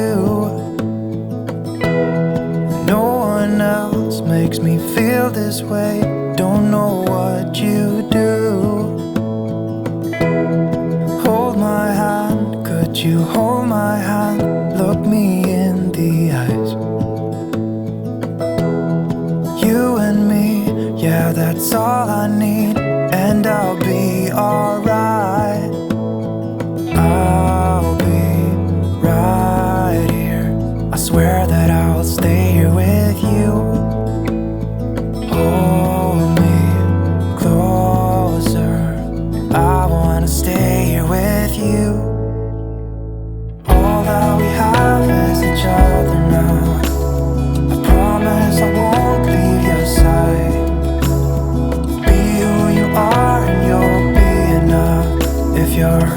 you. No one else makes me feel this way. Don't know what you do. Hold my hand, could you hold my hand? Look me in the eyes. You and me, yeah, that's all I need. And I'll be alright. I'll be right here. I swear that I'll stay here with you. Hold me closer. I wanna stay here with you. All that we have is each other now. I promise I won't leave your side. Be who you are and you'll be enough. If you're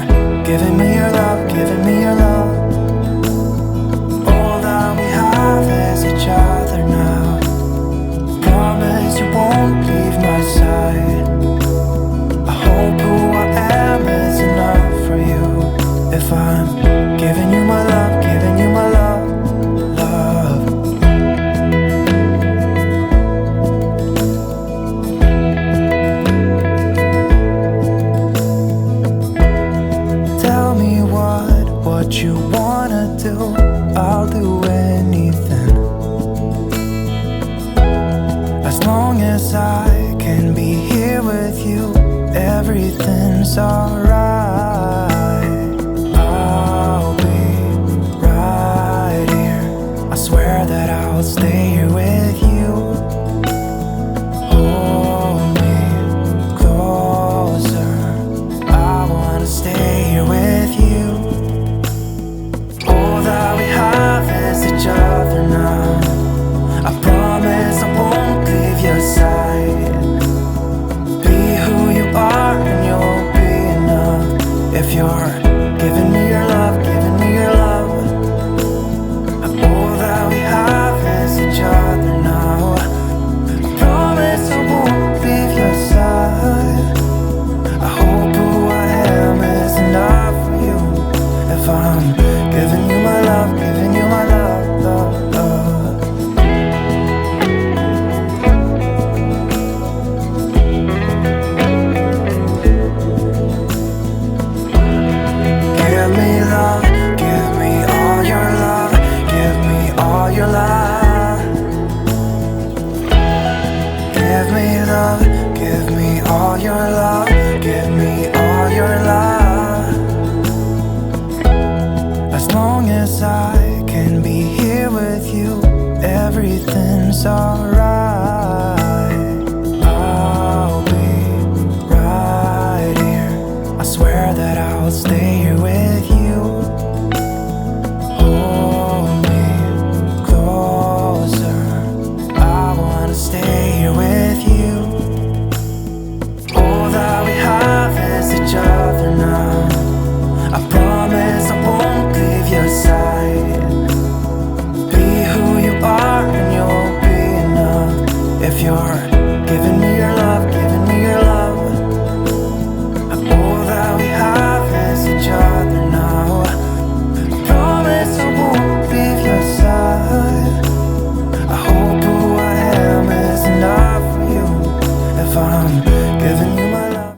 giving me your love, giving me your love. All that we have is each other now. Promise you won't leave my side. I hope who I am is enough for you. If I'm giving you my love, giving you my love, love. Tell me what you wanna do. I'll do anything. As long as I can be here with you, everything's alright. I'll be right here. I swear that I'll stay here with you. Hold me closer. I wanna stay here with you. All that we have is each other now. I promise I won't leave your side. Be who you are and you'll be enough. If you're giving me your love, giving me your love. All that we have is each other now. I promise I won't leave your side. I hope who I am is enough for you. If I'm giving you my love, giving you my love, love, love. Give me love, give me all your love, give me all your love. Give me love, give me all your love, give me all your love. As long as I can be here with you, everything's alright.